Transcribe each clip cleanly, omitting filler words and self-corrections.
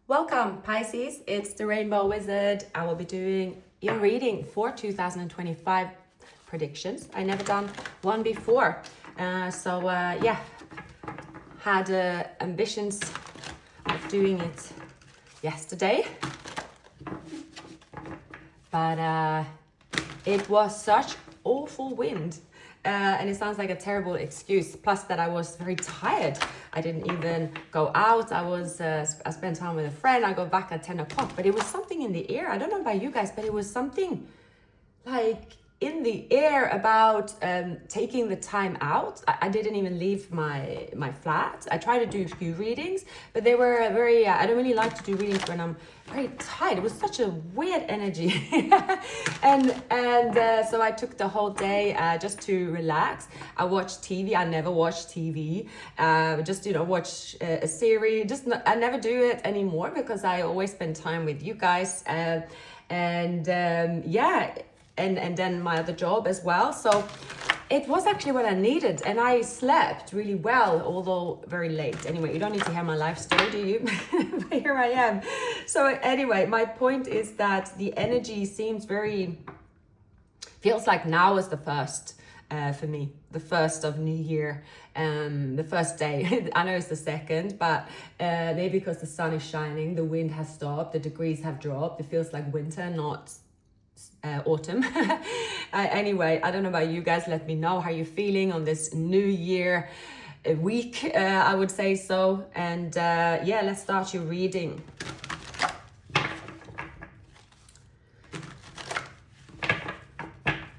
Welcome, Pisces. It's the Rainbow Wizard. I will be doing your reading for 2025 predictions. I never done one before. Yeah, had ambitions of doing it yesterday. But it was such awful wind. And it sounds like a terrible excuse. Plus that I was very tired. I didn't even go out. I spent time with a friend. I got back at 10 o'clock. But it was something in the air. I don't know about you guys, but it was something like in the air about taking the time out. I didn't even leave my flat. I tried to do a few readings, but they were very, I don't really like to do readings when I'm very tired. It was such a weird energy. So I took the whole day just to relax. I watched TV. I never watch TV. Watch a series. I never do it anymore because I always spend time with you guys. And then my other job as well. So it was actually what I needed, and I slept really well, although very late. Anyway, you don't need to hear my life story, do you? But here I am. So anyway, my point is that the energy feels like now is the first for me, the first of New Year, the first day. I know it's the second, but maybe because the sun is shining, the wind has stopped, the degrees have dropped. It feels like winter, not autumn. Anyway, I don't know about you guys. Let me know how you're feeling on this New Year week, I would say so. And let's start your reading.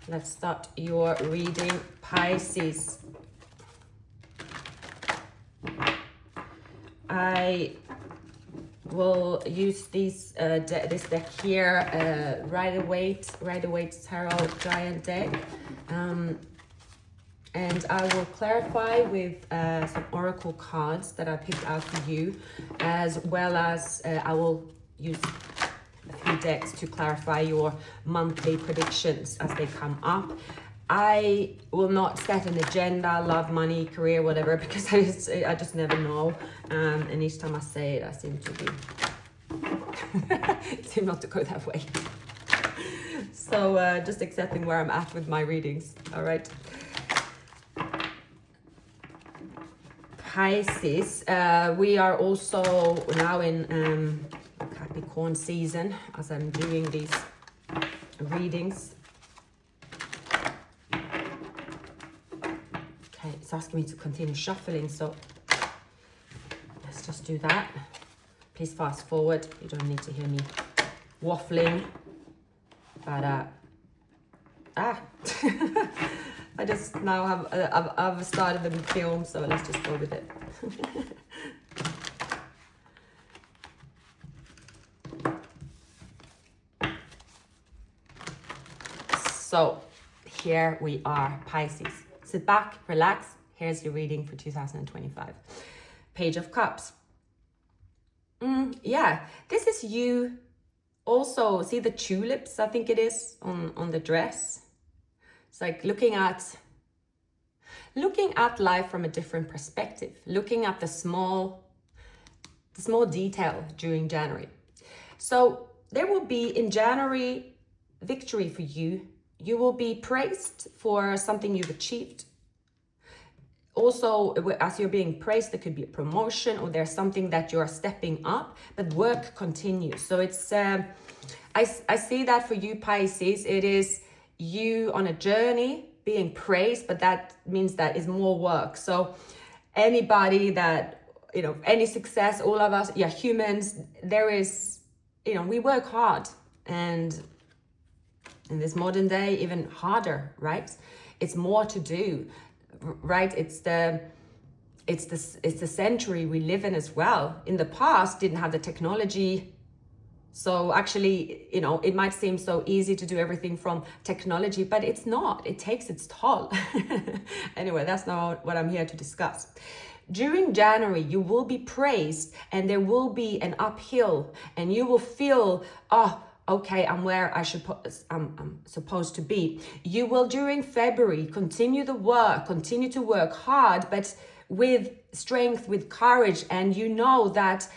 Let's start your reading, Pisces. I will use this deck here, Rider-Waite Tarot Giant deck, and I will clarify with some oracle cards that I picked out for you, as well as I will use a few decks to clarify your monthly predictions as they come up. I will not set an agenda, love, money, career, whatever, because I just never know. And each time I say it, I seem not to go that way. So just accepting where I'm at with my readings. All right. Pisces, we are also now in Capricorn season as I'm doing these readings. Okay, it's asking me to continue shuffling, so let's just do that. Please fast forward. You don't need to hear me waffling. But I just now I've started the film, so let's just go with it. So here we are, Pisces. Sit back, relax. Here's your reading for 2025. Page of Cups. This is you. Also, see the tulips, I think it is, on the dress. It's like looking at life from a different perspective, looking at the small detail during January. So there will be in January victory for you. You will be praised for something you've achieved. Also, as you're being praised, there could be a promotion or there's something that you're stepping up, but work continues. So it's, I see that for you, Pisces. It is you on a journey being praised, but that means that is more work. So anybody that, any success, all of us, humans, there is, we work hard, and in this modern day, even harder, right? It's more to do, right? It's the century we live in as well. In the past, didn't have the technology. So actually, it might seem so easy to do everything from technology, but it's not. It takes its toll. Anyway, that's not what I'm here to discuss. During January, you will be praised, and there will be an uphill, and you will feel, okay, I'm where I'm supposed to be. You will, during February, continue to work hard, but with strength, with courage, and you know that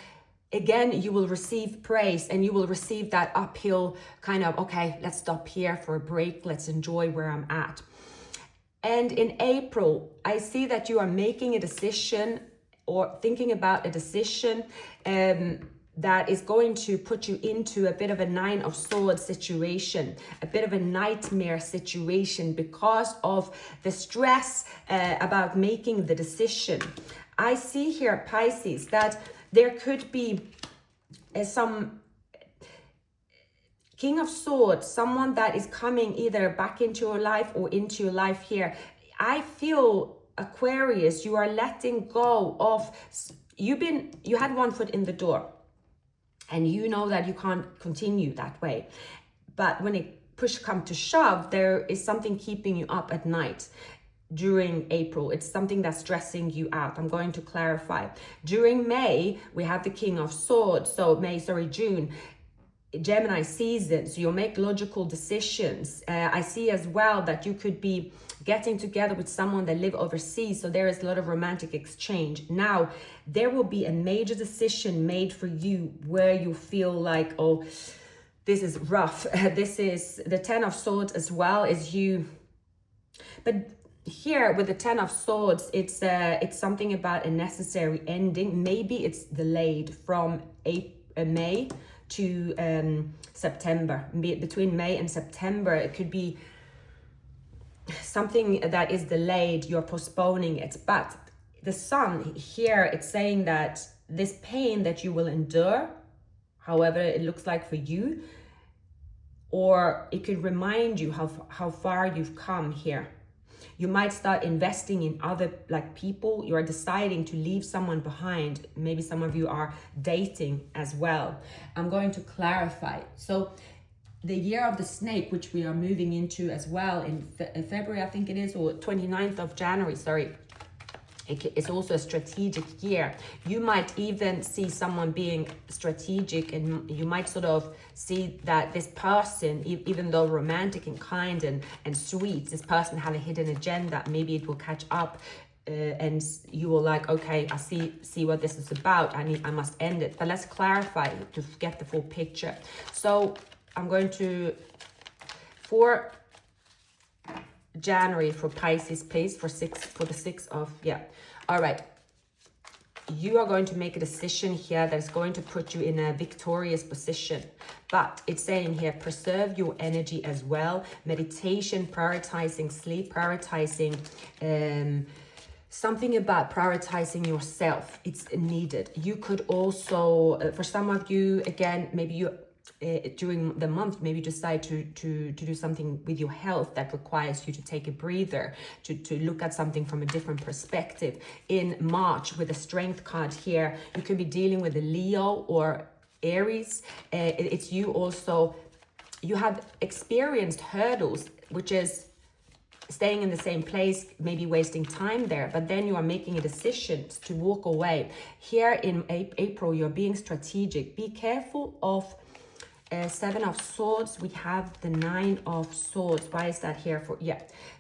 again, you will receive praise and you will receive that uphill kind of, okay, let's stop here for a break. Let's enjoy where I'm at. And in April, I see that you are making a decision or thinking about a decision that is going to put you into a bit of a Nine of Swords situation, a bit of a nightmare situation because of the stress about making the decision. I see here, Pisces, that there could be some King of Swords, someone that is coming either back into your life or into your life here. I feel, Aquarius, you are letting go of, you had one foot in the door and you know that you can't continue that way. But when it push come to shove, there is something keeping you up at night. During April, it's something that's stressing you out. I'm going to clarify. During May, we have the King of Swords. So June, Gemini season, so you'll make logical decisions. I see as well that you could be getting together with someone that live overseas, so there is a lot of romantic exchange. Now, there will be a major decision made for you where you feel like, oh, this is rough. This is the Ten of Swords as well as you. But here with the Ten of Swords, it's something about a necessary ending. Maybe it's delayed from May to September. Between May and September, it could be something that is delayed, you're postponing it. But the Sun here, it's saying that this pain that you will endure, however it looks like for you, or it could remind you how far you've come here. You might start investing in other people. You are deciding to leave someone behind. Maybe some of you are dating as well. I'm going to clarify. So the year of the snake, which we are moving into as well in February, I think it is, or 29th of January, sorry. It's also a strategic year. You might even see someone being strategic, and you might sort of see that this person, even though romantic and kind and sweet, this person have a hidden agenda. Maybe it will catch up and you will like, okay, I see what this is about. I must end it. But let's clarify to get the full picture. So I'm going to, for January for Pisces, please, for the 6th of, all right, you are going to make a decision here that is going to put you in a victorious position. But it's saying here, preserve your energy as well. Meditation, prioritizing sleep, prioritizing something about prioritizing yourself. It's needed. You could also, for some of you, again, maybe you during the month, maybe decide to do something with your health that requires you to take a breather, to look at something from a different perspective. In March, with the Strength card here, you could be dealing with a Leo or Aries. It's you also, you have experienced hurdles, which is staying in the same place, maybe wasting time there, but then you are making a decision to walk away. Here in April, you're being strategic. Be careful of Seven of Swords. We have the Nine of Swords. Why is that here for?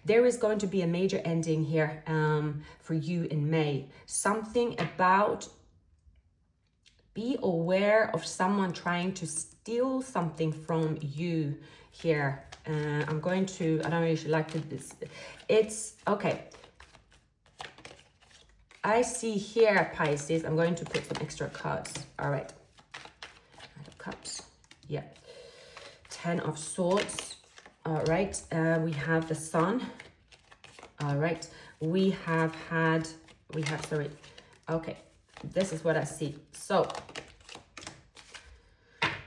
There is going to be a major ending here for you in May. Something about, be aware of someone trying to steal something from you here. I'm going to, I don't really like this. It's okay. I see here, Pisces, I'm going to put some extra cards. All right. Knight of Cups. Ten of Swords. All right. We have the Sun. All right. Okay. This is what I see. So,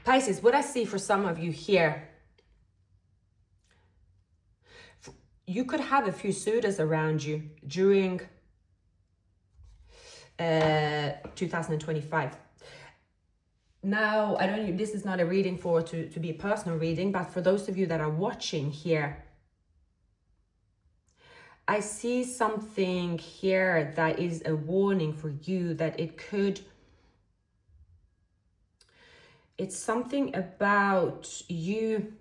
Pisces, what I see for some of you here, you could have a few suitors around you during 2025. Now, I don't know, this is not a reading to be a personal reading, but for those of you that are watching here, I see something here that is a warning for you that it's something about you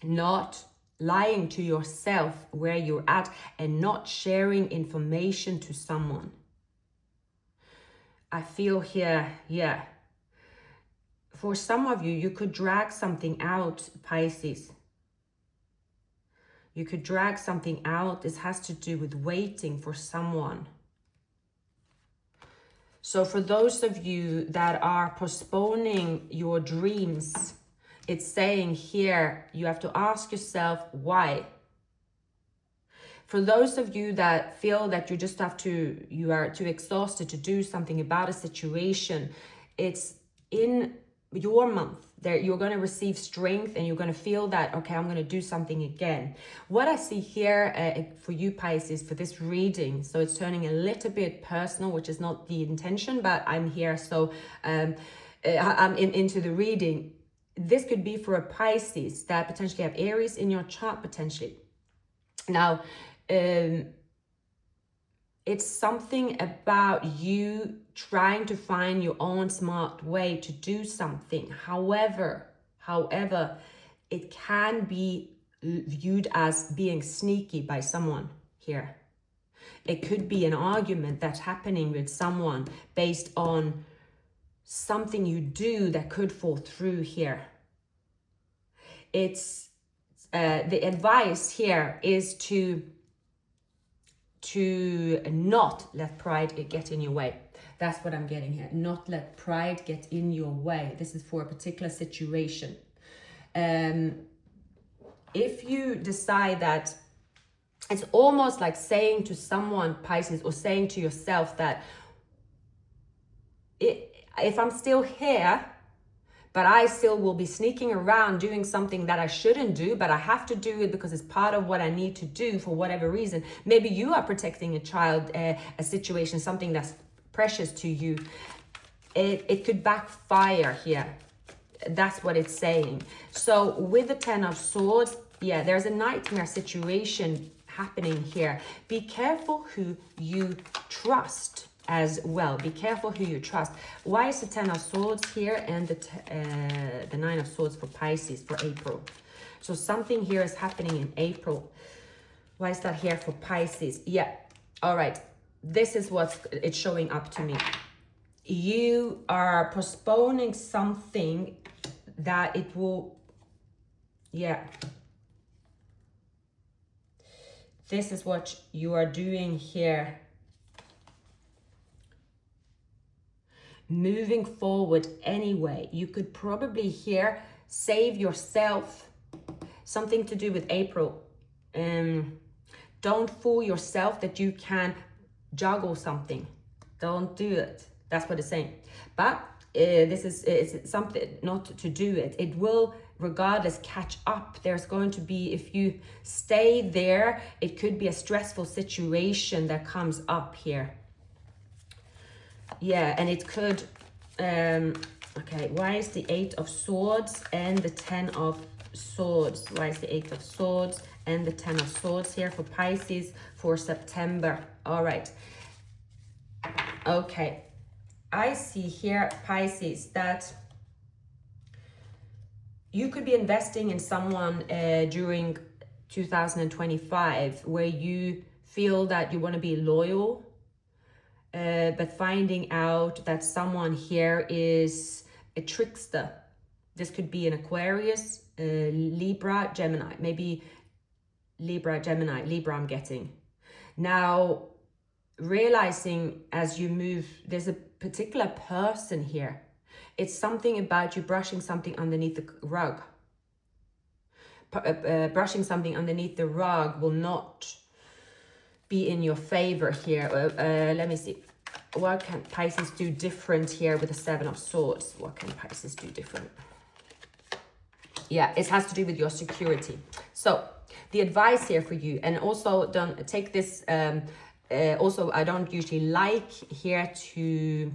not lying to yourself where you're at and not sharing information to someone. I feel here, for some of you, you could drag something out, Pisces. You could drag something out. This has to do with waiting for someone. So for those of you that are postponing your dreams, it's saying here, you have to ask yourself why. For those of you that feel that you are too exhausted to do something about a situation, it's in your month there you're going to receive strength and you're going to feel that, okay, I'm going to do something again. What I see here for you, Pisces, for this reading, so it's turning a little bit personal, which is not the intention, but I'm here, so I'm into the reading. This could be for a Pisces that potentially have Aries in your chart, potentially. Now, it's something about you trying to find your own smart way to do something. However, it can be viewed as being sneaky by someone here. It could be an argument that's happening with someone based on something you do that could fall through here. It's the advice here is to not let pride get in your way. That's what I'm getting here. Not let pride get in your way. This is for a particular situation. If you decide that, it's almost like saying to someone, Pisces, or saying to yourself that if I'm still here, but I still will be sneaking around doing something that I shouldn't do, but I have to do it because it's part of what I need to do for whatever reason. Maybe you are protecting a child, a situation, something that's precious to you. It could backfire here. That's what it's saying. So with the Ten of Swords, yeah, there's a nightmare situation happening here. Be careful who you trust as well. Be careful who you trust. Why is the Ten of Swords here and the Nine of Swords for Pisces for April? So something here is happening in April. Why is that here for Pisces? Yeah, all right. This is what's it's showing up to me. You are postponing something that it will, yeah. This is what you are doing here. Moving forward anyway. You could probably here save yourself. Something to do with April. Don't fool yourself that you can juggle something. Don't do it. That's what it's saying. But it's something not to do it. It will regardless catch up. There's going to be, if you stay there, it could be a stressful situation that comes up here. Yeah, and it could, okay, why is the Eight of Swords and the Ten of Swords? Why is the Eight of Swords and the Ten of Swords here for Pisces for September? All right. Okay. I see here, Pisces, that you could be investing in someone during 2025 where you feel that you want to be loyal, but finding out that someone here is a trickster. This could be an Aquarius, Libra, Gemini, maybe Libra, Gemini, Libra I'm getting. Now, realizing as you move, there's a particular person here. It's something about you brushing something underneath the rug. Brushing something underneath the rug will not be in your favor here. Let me see. What can Pisces do different here with the Seven of Swords? What can Pisces do different? Yeah, it has to do with your security. So the advice here for you, and also don't take this, also I don't usually like here to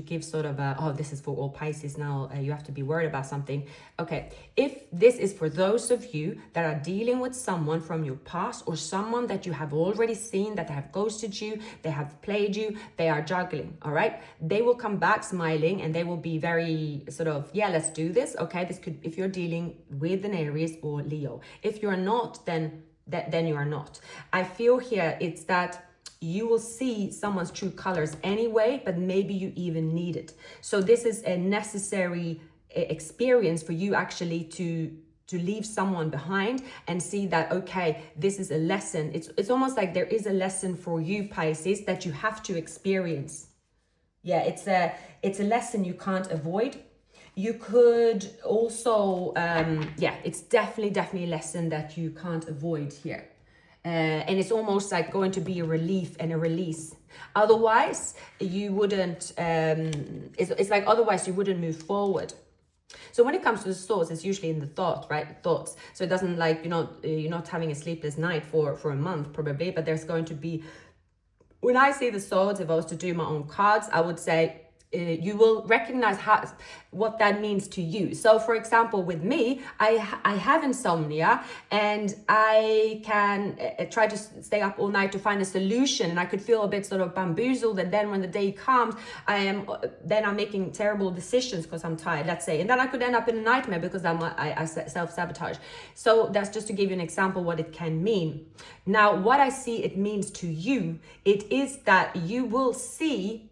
give sort of a, oh, this is for all Pisces now, you have to be worried about something. Okay, if this is for those of you that are dealing with someone from your past or someone that you have already seen that have ghosted you, they have played you, they are juggling, all right? They will come back smiling and they will be very sort of, yeah, let's do this. Okay, this could, if you're dealing with an Aries or Leo. If you're not, then you are not. I feel here it's that you will see someone's true colors anyway, but maybe you even need it. So this is a necessary experience for you actually to leave someone behind and see that, okay, this is a lesson. It's almost like there is a lesson for you, Pisces, that you have to experience. Yeah, it's a lesson you can't avoid. You could also, yeah, it's definitely a lesson that you can't avoid here. And it's almost like going to be a relief and a release. Otherwise, you wouldn't, it's like otherwise you wouldn't move forward. So when it comes to the thoughts, it's usually in the thought, right? Thoughts. So it doesn't like, you're not having a sleepless night for a month probably, but there's going to be, when I see the swords, if I was to do my own cards, I would say, you will recognize what that means to you. So for example, with me, I have insomnia, and I can try to stay up all night to find a solution, and I could feel a bit sort of bamboozled, and then when the day comes, I'm making terrible decisions because I'm tired, let's say, and then I could end up in a nightmare because I self-sabotage. So that's just to give you an example what it can mean. Now, what I see it means to you, it is that you will see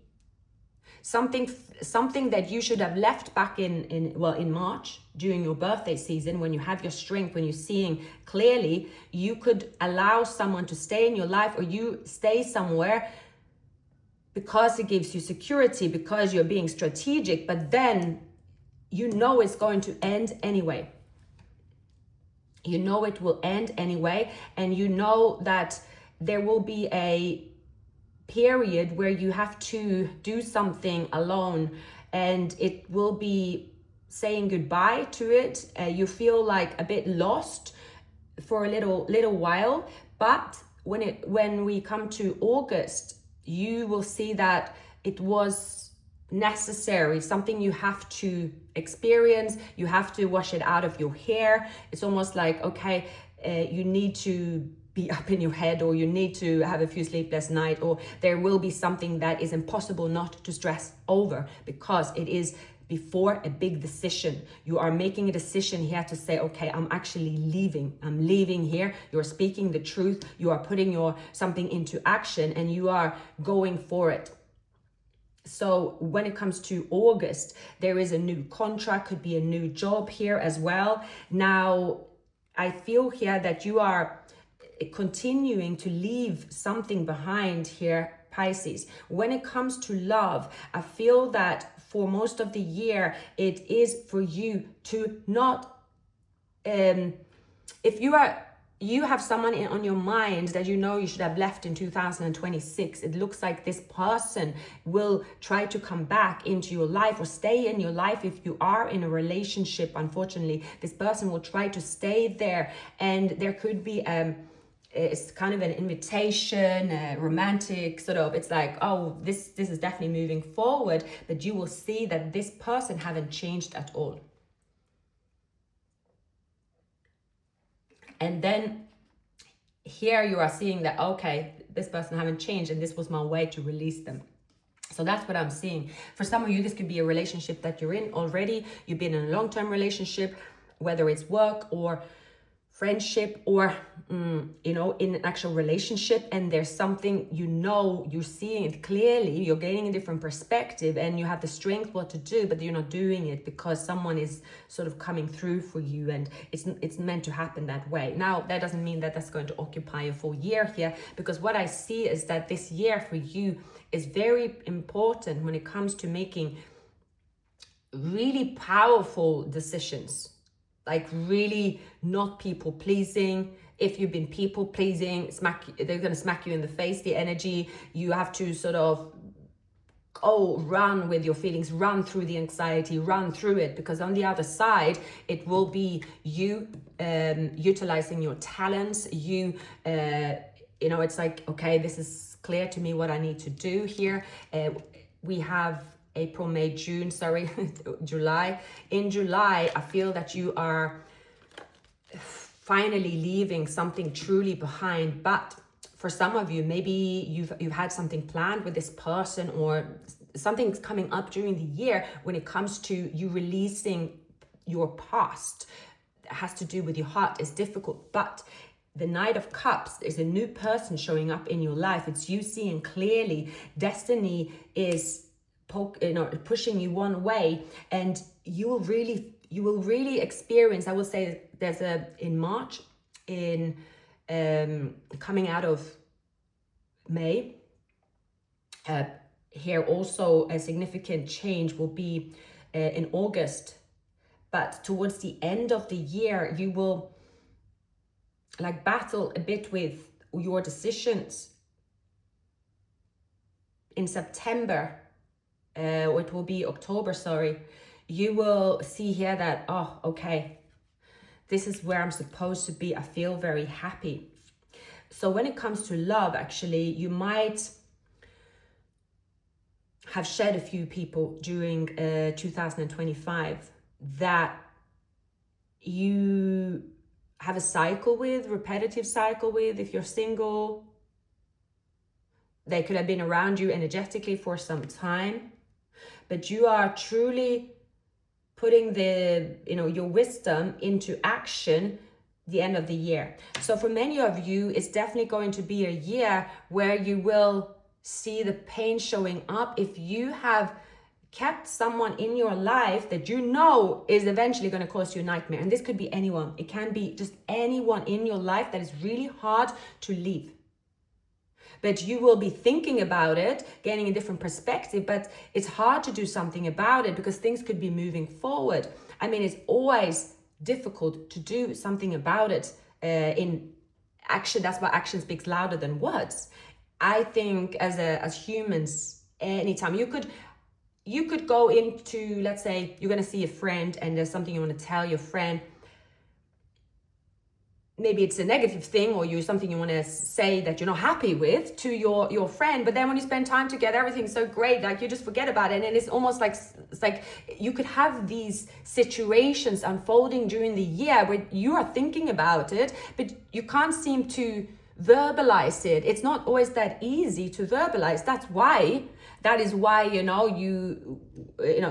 something that you should have left back in March during your birthday season, when you have your strength, when you're seeing clearly. You could allow someone to stay in your life, or you stay somewhere because it gives you security, because you're being strategic, but then it's going to end anyway. It will end anyway, and that there will be a period where you have to do something alone, and it will be saying goodbye to it. You feel like a bit lost for a little while, but when we come to August, you will see that it was necessary, something you have to experience. You have to wash it out of your hair. It's almost like, okay, you need to be up in your head, or you need to have a few sleepless nights, or there will be something that is impossible not to stress over, because it is before a big decision. You are making a decision here to say, okay, I'm actually leaving. I'm leaving here. You're speaking the truth. You are putting something into action, and you are going for it. So when it comes to August, there is a new contract, could be a new job here as well. Now, I feel here that you are continuing to leave something behind here, Pisces. When it comes to love, I feel that for most of the year, it is for you to not, if you have someone on your mind that you should have left in 2026, it looks like this person will try to come back into your life or stay in your life. If you are in a relationship, unfortunately, this person will try to stay there, and there could be it's kind of an invitation, romantic sort of, it's like, oh, this is definitely moving forward, but you will see that this person haven't changed at all. And then here you are seeing that, okay, this person haven't changed, and this was my way to release them. So that's what I'm seeing. For some of you, this could be a relationship that you're in already. You've been in a long-term relationship, whether it's work or friendship, or in an actual relationship, and there's something you're seeing it clearly, you're gaining a different perspective, and you have the strength what to do, but you're not doing it because someone is sort of coming through for you, and it's meant to happen that way. Now, that doesn't mean that that's going to occupy a full year here, because what I see is that this year for you is very important when it comes to making really powerful decisions. Like really not people pleasing. If you've been people pleasing, they're going to smack you in the face, the energy. You have to sort of run with your feelings, run through the anxiety, run through it, because on the other side, it will be you utilizing your talents. It's like, okay, this is clear to me what I need to do here. We have April, May, June, July. In July, I feel that you are finally leaving something truly behind. But for some of you, maybe you've had something planned with this person, or something's coming up during the year when it comes to you releasing your past. It has to do with your heart. It's difficult, but the Knight of Cups is a new person showing up in your life. It's you seeing clearly. Destiny is pushing you one way, and you will really experience. I will say there's in March, in coming out of May, here also a significant change will be in August. But towards the end of the year, you will like battle a bit with your decisions. In September, it will be October, sorry, you will see here that, oh, okay, this is where I'm supposed to be. I feel very happy. So when it comes to love, actually, you might have shed a few people during 2025 that you have a cycle with, repetitive cycle with. If you're single, they could have been around you energetically for some time, but you are truly putting your wisdom into action the end of the year. So for many of you, it's definitely going to be a year where you will see the pain showing up if you have kept someone in your life that you know is eventually going to cause you a nightmare. And this could be anyone. It can be just anyone in your life that is really hard to leave. But you will be thinking about it, gaining a different perspective, but it's hard to do something about it because things could be moving forward. I mean, it's always difficult to do something about it in action. That's why action speaks louder than words. I think as humans, anytime you could go into, let's say you're going to see a friend and there's something you want to tell your friend. Maybe it's a negative thing or something you want to say that you're not happy with to your friend, but then when you spend time together, everything's so great, like you just forget about it. And it's almost like you could have these situations unfolding during the year where you are thinking about it, but you can't seem to verbalize it. It's not always that easy to verbalize. That is why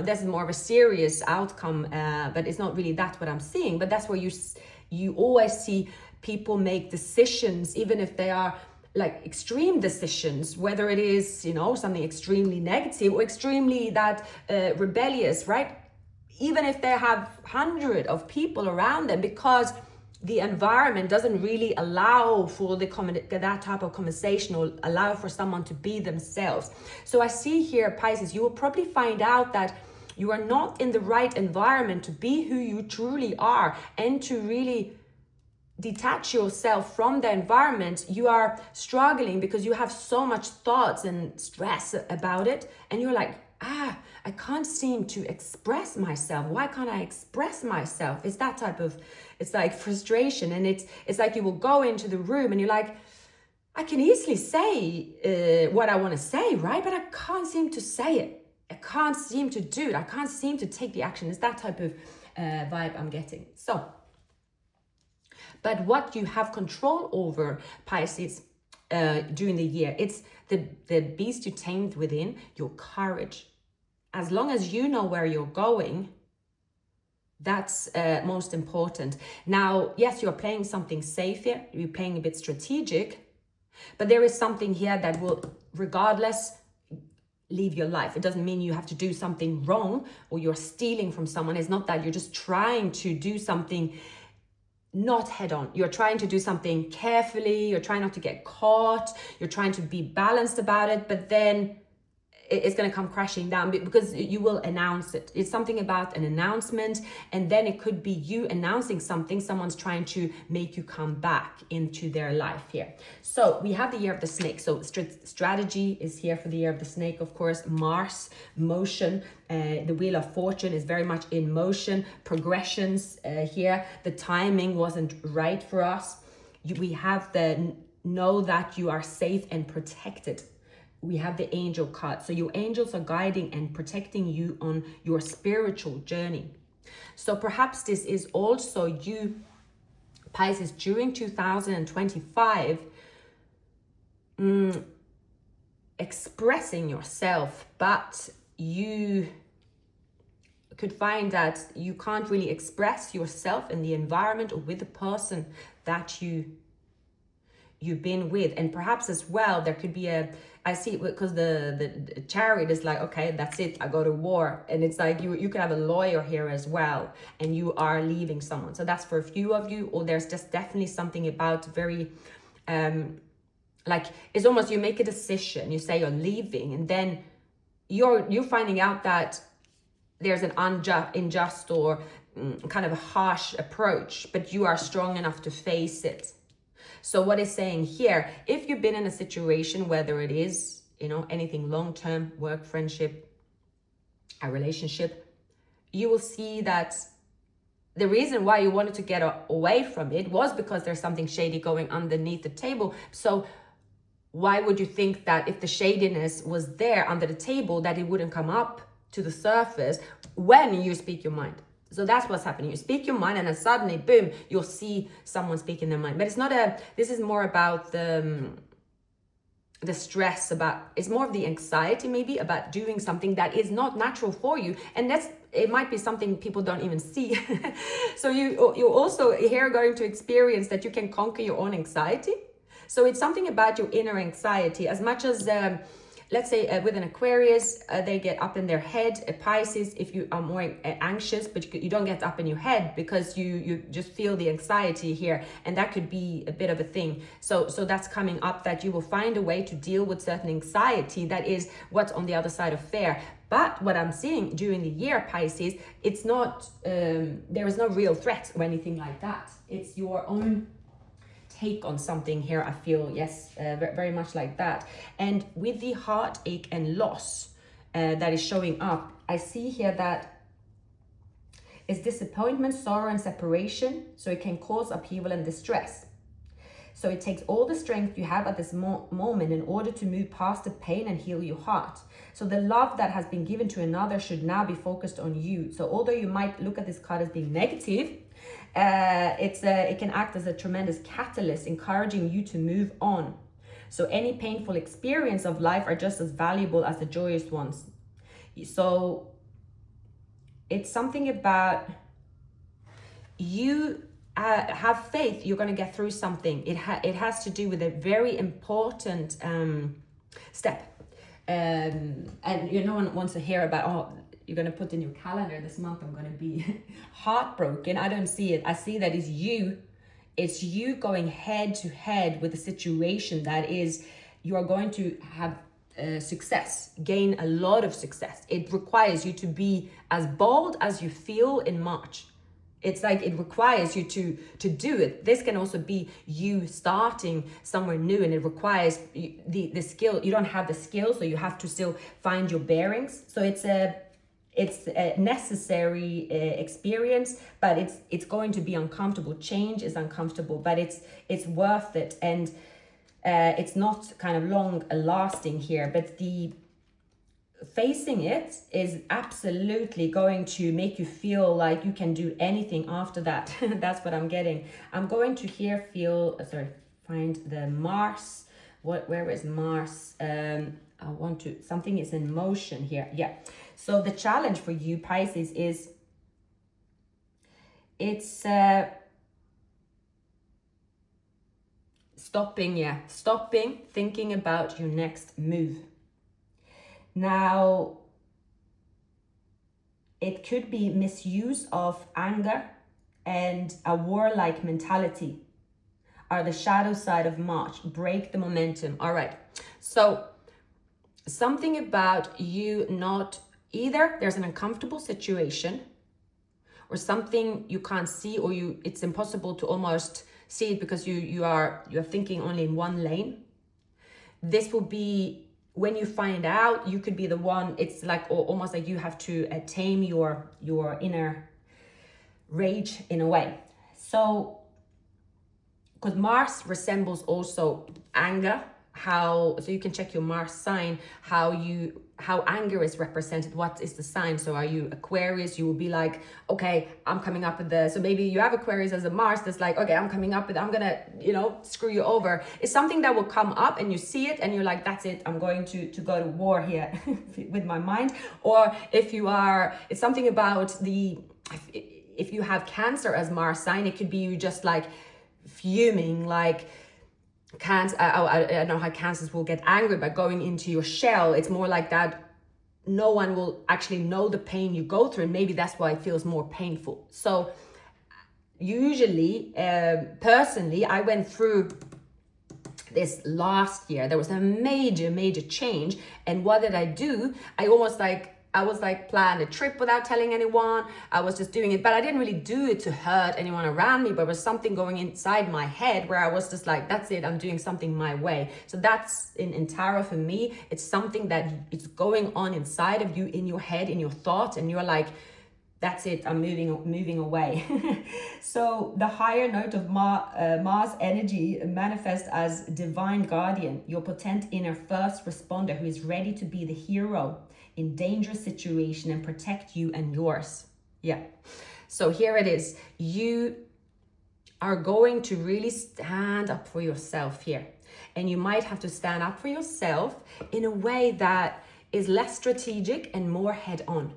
this is more of a serious outcome, but it's not really that what I'm seeing. But that's where you always see people make decisions, even if they are like extreme decisions, whether it is something extremely negative or extremely rebellious, right? Even if they have hundreds of people around them, because the environment doesn't really allow for that type of conversation or allow for someone to be themselves. So I see here, Pisces, you will probably find out that you are not in the right environment to be who you truly are and to really detach yourself from the environment. You are struggling because you have so much thoughts and stress about it, and you're like, I can't seem to express myself. Why can't I express myself? It's that type of, it's like frustration. And it's like you will go into the room and you're like, I can easily say what I want to say, right? But I can't seem to say it. I can't seem to do it. I can't seem to take the action. It's that type of vibe I'm getting. So, but what you have control over, Pisces, during the year, it's the beast you tamed within, your courage. As long as you know where you're going, that's most important. Now, yes, you're playing something safe here. You're playing a bit strategic, but there is something here that will, regardless, leave your life. It doesn't mean you have to do something wrong or you're stealing from someone. It's not that. You're just trying to do something not head on. You're trying to do something carefully. You're trying not to get caught. You're trying to be balanced about it, but then it's going to come crashing down because you will announce it. It's something about an announcement, and then it could be you announcing something. Someone's trying to make you come back into their life here. So we have the year of the snake. So strategy is here for the year of the snake, of course. Mars, motion. The wheel of fortune is very much in motion. Progressions here. The timing wasn't right for us. We have the know that you are safe and protected. We have the angel card. So your angels are guiding and protecting you on your spiritual journey. So perhaps this is also you, Pisces, during 2025, expressing yourself, but you could find that you can't really express yourself in the environment or with the person that you you've been with. And perhaps as well, there could be I see it because the Chariot is like, okay, that's it, I go to war. And it's like you could have a lawyer here as well, and you are leaving someone. So that's for a few of you, or there's just definitely something about very like, it's almost, you make a decision, you say you're leaving, and then you're finding out that there's an unjust or kind of a harsh approach, but you are strong enough to face it. So what it's saying here, if you've been in a situation, whether it is, you know, anything long-term, work, friendship, a relationship, you will see that the reason why you wanted to get away from it was because there's something shady going underneath the table. So why would you think that if the shadiness was there under the table, that it wouldn't come up to the surface when you speak your mind? So that's what's happening. You speak your mind, and then suddenly, boom, you'll see someone speaking their mind. But it's not this is more about the stress, it's more of the anxiety maybe about doing something that is not natural for you. And it might be something people don't even see. So you also here going to experience that you can conquer your own anxiety. So it's something about your inner anxiety, as much as let's say with an Aquarius, they get up in their head. A Pisces, if you are more anxious, but you don't get up in your head because you just feel the anxiety here. And that could be a bit of a thing. So that's coming up, that you will find a way to deal with certain anxiety. That is what's on the other side of fair. But what I'm seeing during the year, Pisces, it's not, there is no real threat or anything like that. It's your own take on something here, I feel. Yes, very much like that. And with the heartache and loss that is showing up, I see here that it's disappointment, sorrow, and separation. So it can cause upheaval and distress. So it takes all the strength you have at this moment in order to move past the pain and heal your heart. So the love that has been given to another should now be focused on you. So although you might look at this card as being negative, it can act as a tremendous catalyst, encouraging you to move on. So any painful experience of life are just as valuable as the joyous ones. So it's something about you have faith you're going to get through something. It has to do with a very important step. And no one wants to hear about, oh, you're going to put in your calendar this month, I'm going to be heartbroken. I don't see it. I see that it's you going head to head with a situation that is, you are going to have success, gain a lot of success. It requires you to be as bold as you feel in March. It's like it requires you to do it. This can also be you starting somewhere new, and it requires the skill. You don't have the skill, so you have to still find your bearings. So it's a necessary experience, but it's going to be uncomfortable. Change is uncomfortable, but it's worth it, and it's not kind of long lasting here. But the facing it is absolutely going to make you feel like you can do anything after that. That's what I'm getting. I'm going to here find the Mars. Where is Mars? I want to, something is in motion here. Yeah. So the challenge for you, Pisces, is it's stopping, thinking about your next move. Now, it could be misuse of anger and a warlike mentality are the shadow side of March. Break the momentum. All right. So something about you not, either there's an uncomfortable situation or something you can't see, or it's impossible to almost see it because you're thinking only in one lane. This will be, when you find out, you could be the one, it's like almost like you have to tame your inner rage in a way. So, because Mars resembles also anger, so you can check your Mars sign, how anger is represented, what is the sign. So are you Aquarius, you will be like, okay, I'm coming up with so maybe you have Aquarius as a Mars that's like, okay, I'm coming up with, I'm gonna, screw you over. It's something that will come up and you see it and you're like, that's it, I'm going to go to war here with my mind. Or if you are, it's something about if you have Cancer as Mars sign, it could be you just like fuming, like Cancer, I don't know how Cancers will get angry by going into your shell. It's more like that. No one will actually know the pain you go through, and maybe that's why it feels more painful. So usually, personally, I went through this last year. There was a major change, and what did I do? I was like planned a trip without telling anyone. I was just doing it, but I didn't really do it to hurt anyone around me, but there was something going inside my head where I was just like, that's it, I'm doing something my way. So that's in tarot for me, it's something that it's going on inside of you, in your head, in your thoughts, and you're like, that's it, I'm moving away. So the higher note of Mars energy manifests as divine guardian, your potent inner first responder who is ready to be the hero in dangerous situation and protect you and yours. Yeah. So here it is. You are going to really stand up for yourself here. And you might have to stand up for yourself in a way that is less strategic and more head on.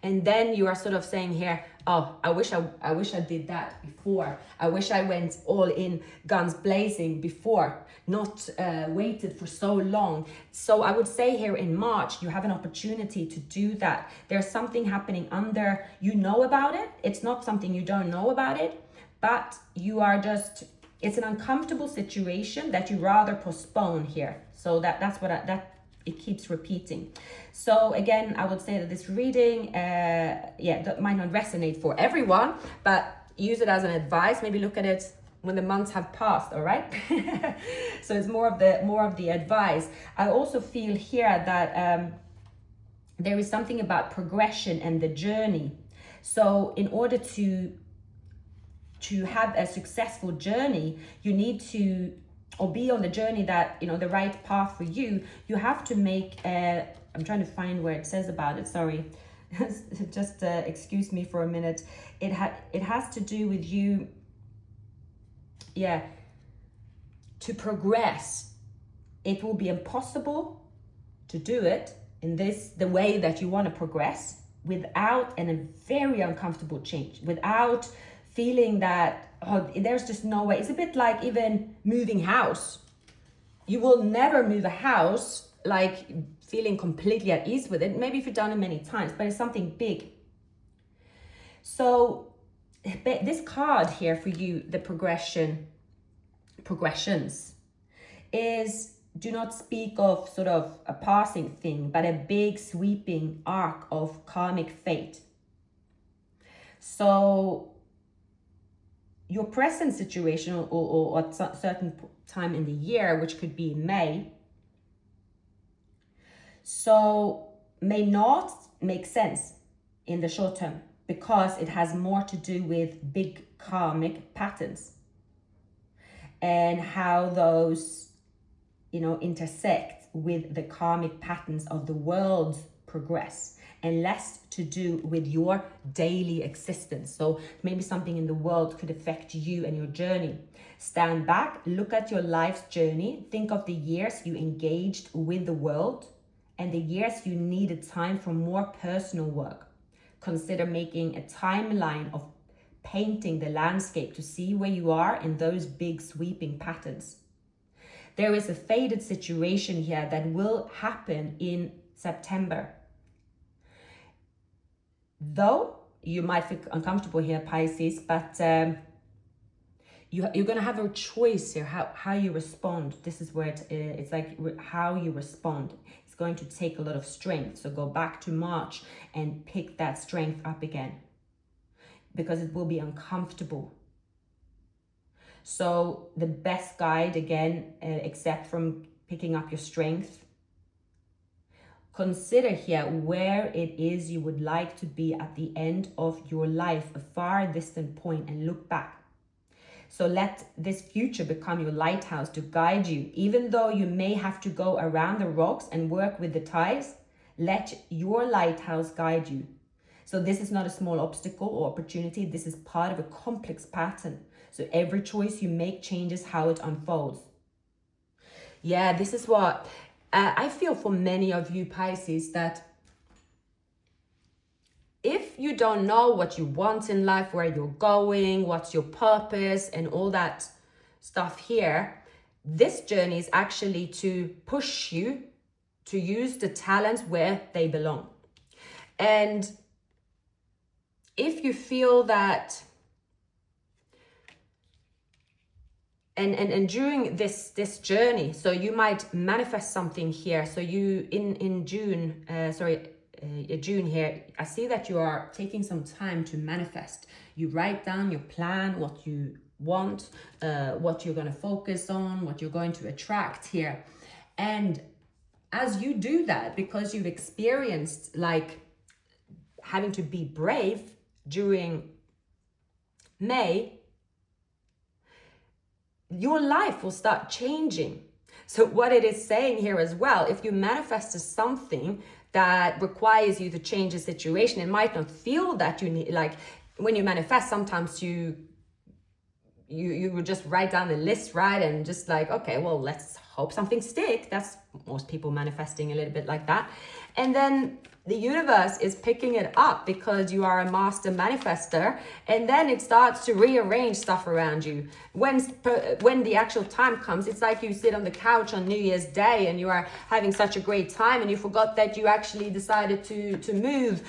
And then you are sort of saying here, oh, I wish I did that before. I wish I went all in, guns blazing before, not waited for so long. So I would say here in March, you have an opportunity to do that. There's something happening under, you know about it. It's not something you don't know about it, but you are just, it's an uncomfortable situation that you rather postpone here. So that's what it keeps repeating. So again, I would say that this reading, that might not resonate for everyone, but use it as an advice. Maybe look at it when the months have passed. All right. So it's more of the advice. I also feel here that there is something about progression and the journey. So in order to have a successful journey, you need to, or be on the journey that, you know, the right path for you, you have to make I'm trying to find where it says about it, sorry. Just excuse me for a minute. It has to do with you, to progress. It will be impossible to do it in the way that you want to progress without a very uncomfortable change, without feeling that, oh, there's just no way. It's a bit like even moving house. You will never move a house like feeling completely at ease with it. Maybe if you've done it many times, but it's something big. So this card here for you, the progressions, is, do not speak of sort of a passing thing, but a big sweeping arc of karmic fate. So your present situation or at a certain time in the year, which could be in May, so may not make sense in the short term because it has more to do with big karmic patterns and how those, you know, intersect with the karmic patterns of the world progress, and less to do with your daily existence. So maybe something in the world could affect you and your journey. Stand back, look at your life's journey, think of the years you engaged with the world and the years you needed time for more personal work. Consider making a timeline of painting the landscape to see where you are in those big sweeping patterns. There is a faded situation here that will happen in September. Though you might feel uncomfortable here, Pisces, but you're going to have a choice here, how you respond. This is where it's like how you respond. It's going to take a lot of strength. So go back to March and pick that strength up again, because it will be uncomfortable. So the best guide, again, except from picking up your strength, consider here where it is you would like to be at the end of your life, a far distant point, and look back. So let this future become your lighthouse to guide you. Even though you may have to go around the rocks and work with the tides, let your lighthouse guide you. So this is not a small obstacle or opportunity. This is part of a complex pattern. So every choice you make changes how it unfolds. Yeah, this is what I feel for many of you, Pisces, that if you don't know what you want in life, where you're going, what's your purpose and all that stuff here, this journey is actually to push you to use the talents where they belong. And if you feel that, and during this journey, so you might manifest something here. So you in June, June here, I see that you are taking some time to manifest. You write down your plan, what you want, what you're going to focus on, what you're going to attract here. And as you do that, because you've experienced like having to be brave during May, your life will start changing. So what it is saying here as well, if you manifest something that requires you to change a situation, it might not feel that you need, like when you manifest, sometimes you would just write down the list, right? And just like, okay, well, let's hope something sticks. That's most people manifesting a little bit like that. And then the universe is picking it up because you are a master manifester, and then it starts to rearrange stuff around you. When the actual time comes, it's like you sit on the couch on New Year's Day and you are having such a great time and you forgot that you actually decided to move,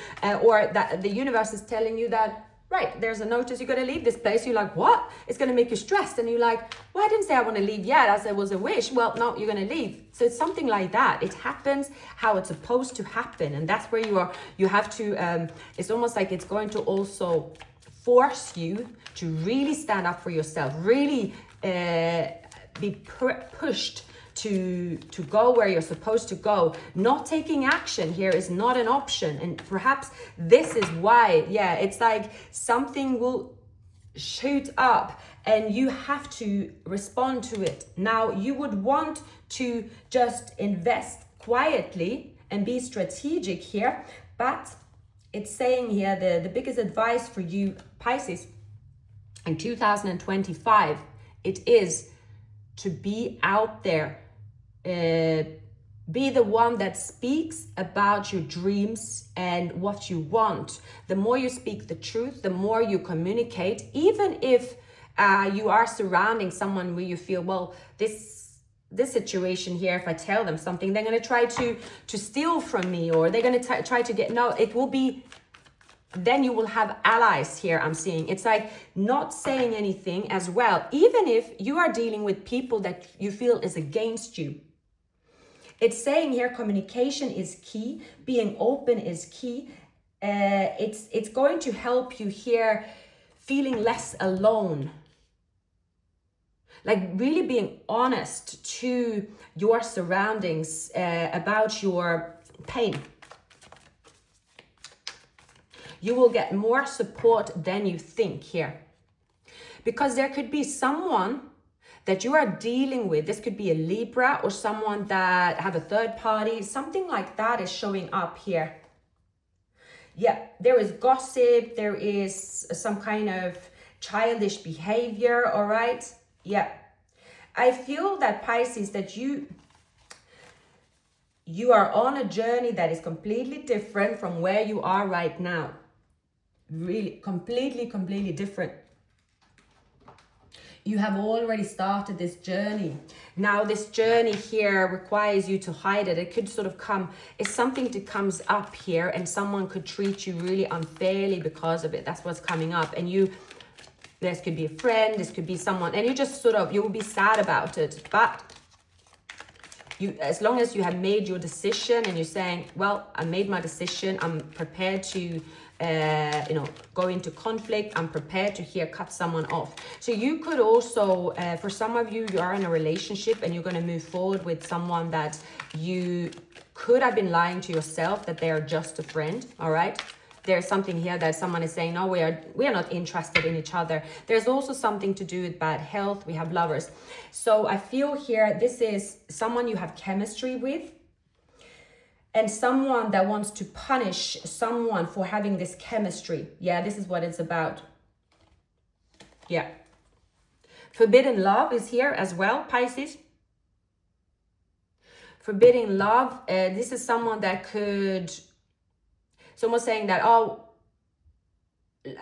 or that the universe is telling you that, right, there's a notice, you got to leave this place. You're like, what? It's going to make you stressed. And you're like, well, I didn't say I want to leave yet, as it was a wish. Well, no, you're going to leave. So it's something like that. It happens how it's supposed to happen. And that's where you have to, it's almost like it's going to also force you to really stand up for yourself, really be pushed to go where you're supposed to go. Not taking action here is not an option. And perhaps this is why, yeah, it's like something will shoot up and you have to respond to it. Now, you would want to just invest quietly and be strategic here, but it's saying here the biggest advice for you, Pisces, in 2025, it is to be out there. Be the one that speaks about your dreams and what you want. The more you speak the truth, the more you communicate, even if you are surrounding someone where you feel, well, this situation here, if I tell them something, they're going to try to steal from me, or they're going to try to get, no, it will be, then you will have allies here. I'm seeing it's like not saying anything as well, even if you are dealing with people that you feel is against you. It's saying here communication is key, being open is key. It's going to help you here feeling less alone. Like really being honest to your surroundings about your pain. You will get more support than you think here. Because there could be someone that you are dealing with. This could be a Libra or someone that have a third party. Something like that is showing up here. Yeah, there is gossip. There is some kind of childish behavior, all right? Yeah. I feel that, Pisces, that you are on a journey that is completely different from where you are right now. Really, completely different. You have already started this journey. Now this journey here requires you to hide it. It could sort of come, it's something that comes up here and someone could treat you really unfairly because of it. That's what's coming up. And this could be a friend, this could be someone, and you just sort of, you will be sad about it. But as long as you have made your decision and you're saying, well, I made my decision, I'm prepared to go into conflict, I'm prepared to here cut someone off. So you could also, for some of you, you are in a relationship and you're going to move forward with someone that you could have been lying to yourself that they are just a friend, all right? There's something here that someone is saying, no, we are not interested in each other. There's also something to do with bad health. We have lovers. So I feel here, this is someone you have chemistry with, and someone that wants to punish someone for having this chemistry. Yeah, this is what it's about. Yeah. Forbidden love is here as well, Pisces. Forbidden love. This is someone that could... Someone saying that, oh,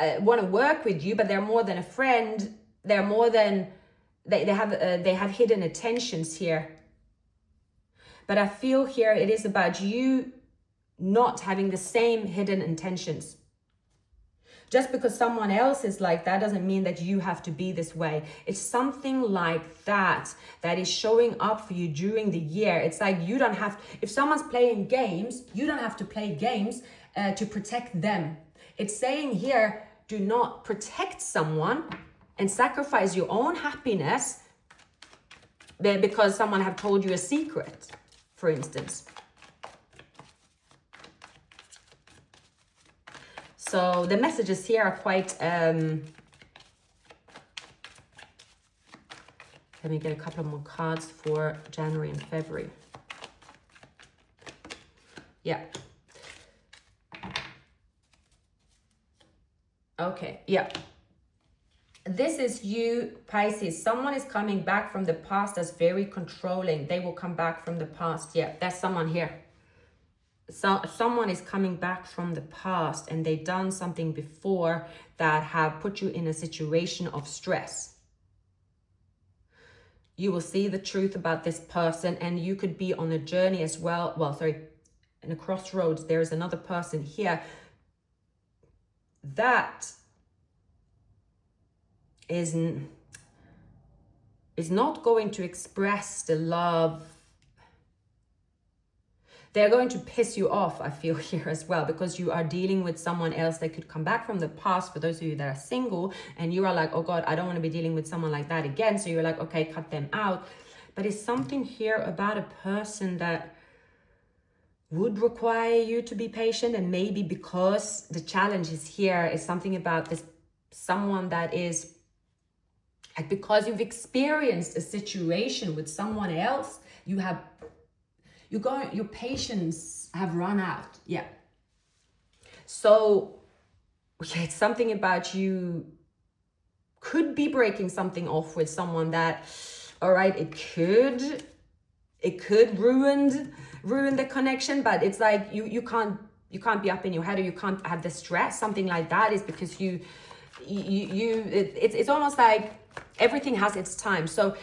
I want to work with you, but they're more than a friend. They're more than they have hidden intentions here. But I feel here it is about you not having the same hidden intentions. Just because someone else is like that doesn't mean that you have to be this way. It's something like that that is showing up for you during the year. It's like you don't have, if someone's playing games, you don't have to play games to protect them. It's saying here, do not protect someone and sacrifice your own happiness because someone have told you a secret, for instance. So the messages here are quite, let me get a couple more cards for January and February. Yeah. Okay, yeah. This is you, Pisces. Someone is coming back from the past that's very controlling. They will come back from the past. Yeah, that's someone here. So someone is coming back from the past and they've done something before that have put you in a situation of stress. You will see the truth about this person, and you could be on a journey as well. Well, sorry, in a crossroads, there's another person here that is not going to express the love. They're going to piss you off, I feel here as well, because you are dealing with someone else that could come back from the past, for those of you that are single, and you are like, oh God, I don't want to be dealing with someone like that again. So you're like, okay, cut them out. But it's something here about a person that would require you to be patient, and maybe because the challenge is here is something about this, someone that is, like, because you've experienced a situation with someone else, your patience have run out. Yeah. So yeah, it's something about you could be breaking something off with someone that, all right, it could ruin the connection, but it's like you can't be up in your head, or you can't have the stress. Something like that is because it's almost like everything has its time. So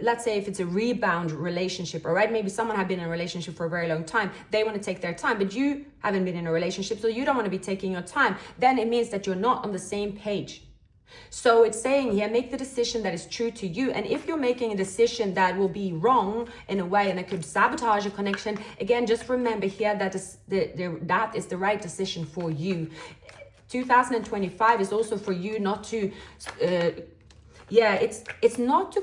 let's say if it's a rebound relationship, all right, maybe someone have been in a relationship for a very long time, they want to take their time, but you haven't been in a relationship, so you don't want to be taking your time. Then it means that you're not on the same page. So it's saying here, make the decision that is true to you. And if you're making a decision that will be wrong in a way and it could sabotage a connection, again, just remember here that that is the right decision for you. 2025 is also for you not to it's not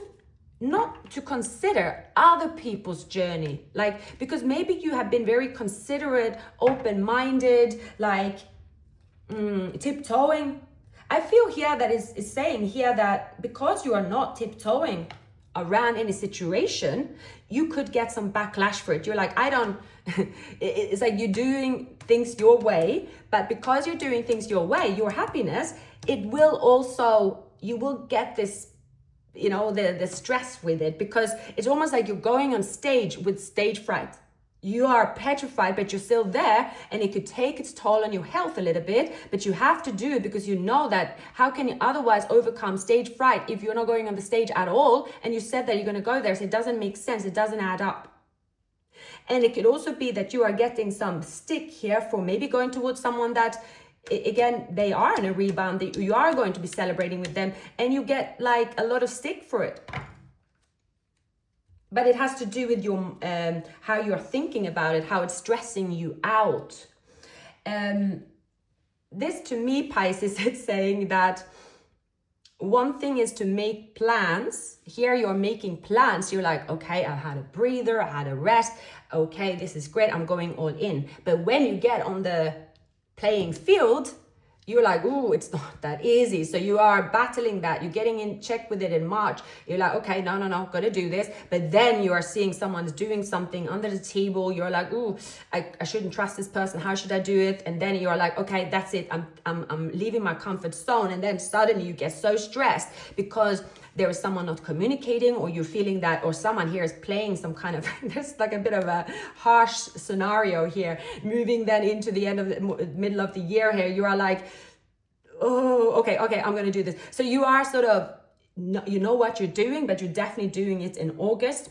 to consider other people's journey, like, because maybe you have been very considerate, open-minded, like tiptoeing. I feel here that is saying here that because you are not tiptoeing around any situation, you could get some backlash for it. You're like, it's like you're doing things your way, but because you're doing things your way, your happiness, it will also, you will get this, the stress with it, because it's almost like you're going on stage with stage fright. You are petrified, but you're still there, and it could take its toll on your health a little bit, but you have to do it because you know that how can you otherwise overcome stage fright if you're not going on the stage at all, and you said that you're going to go there, so it doesn't make sense, it doesn't add up. And it could also be that you are getting some stick here for maybe going towards someone that, again, they are in a rebound, that you are going to be celebrating with them, and you get like a lot of stick for it. But it has to do with your how you're thinking about it, how it's stressing you out. This to me, Pisces, it's saying that one thing is to make plans. Here you're making plans. You're like, okay, I had a breather, I had a rest. Okay, this is great, I'm going all in. But when you get on the playing field, you're like, ooh, it's not that easy. So you are battling that. You're getting in check with it in March. You're like, okay, no, gotta do this. But then you are seeing someone's doing something under the table. You're like, ooh, I shouldn't trust this person. How should I do it? And then you're like, okay, that's it. I'm leaving my comfort zone. And then suddenly you get so stressed because there is someone not communicating, or you're feeling that, or someone here is playing some kind of, there's like a bit of a harsh scenario here, moving then into the end of the middle of the year here. You are like, oh, okay, I'm going to do this. So you are sort of, you know what you're doing, but you're definitely doing it in August.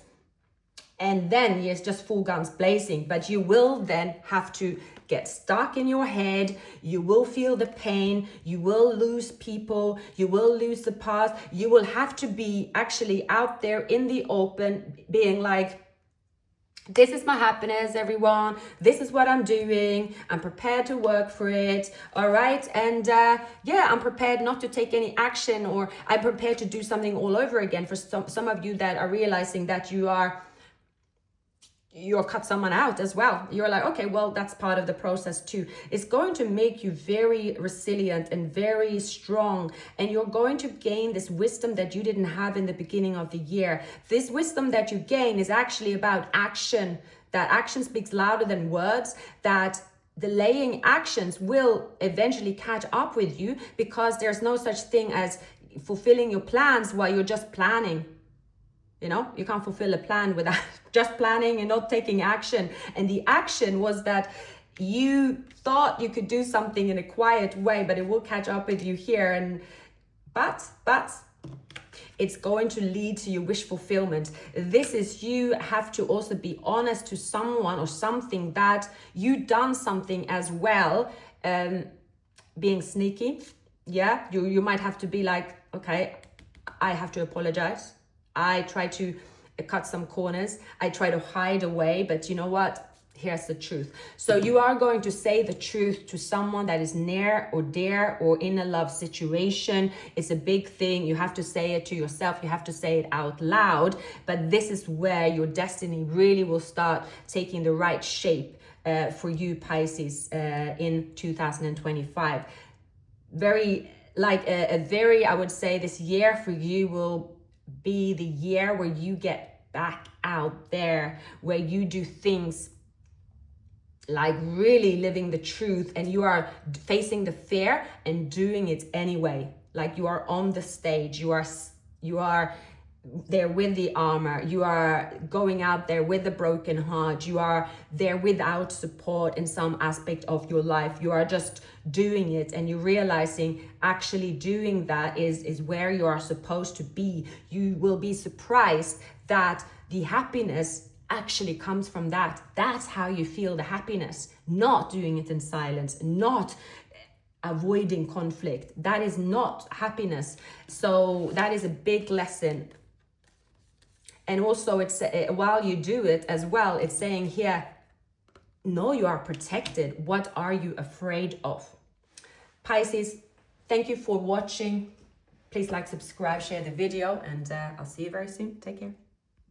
And then, yes, just full guns blazing. But you will then have to get stuck in your head. You will feel the pain. You will lose people. You will lose the past. You will have to be actually out there in the open, being like, this is my happiness, everyone. This is what I'm doing. I'm prepared to work for it. All right. And yeah, I'm prepared not to take any action, or I'm prepared to do something all over again. For some of you that are realizing that you're cut someone out as well. You're like, okay, well, that's part of the process too. It's going to make you very resilient and very strong. And you're going to gain this wisdom that you didn't have in the beginning of the year. This wisdom that you gain is actually about action, that action speaks louder than words, that delaying actions will eventually catch up with you, because there's no such thing as fulfilling your plans while you're just planning. You know, you can't fulfill a plan without just planning and not taking action. And the action was that you thought you could do something in a quiet way, but it will catch up with you here. And but it's going to lead to your wish fulfillment. This is, you have to also be honest to someone or something that you done something as well, being sneaky. Yeah, you might have to be like, okay, I have to apologize. I try to cut some corners. I try to hide away, but you know what? Here's the truth. So you are going to say the truth to someone that is near or dear or in a love situation. It's a big thing. You have to say it to yourself. You have to say it out loud. But this is where your destiny really will start taking the right shape for you, Pisces, in 2025. I would say this year for you will be the year where you get back out there, where you do things like really living the truth, and you are facing the fear and doing it anyway. Like you are on the stage, you are there with the armor, you are going out there with a broken heart, you are there without support in some aspect of your life. You are just doing it, and you're realizing actually doing that is where you are supposed to be. You will be surprised that the happiness actually comes from that. That's how you feel the happiness, not doing it in silence, not avoiding conflict. That is not happiness. So that is a big lesson. And also it's while you do it as well, it's saying here, no, you are protected. What are you afraid of? Pisces, thank you for watching. Please like, subscribe, share the video, and I'll see you very soon. Take care.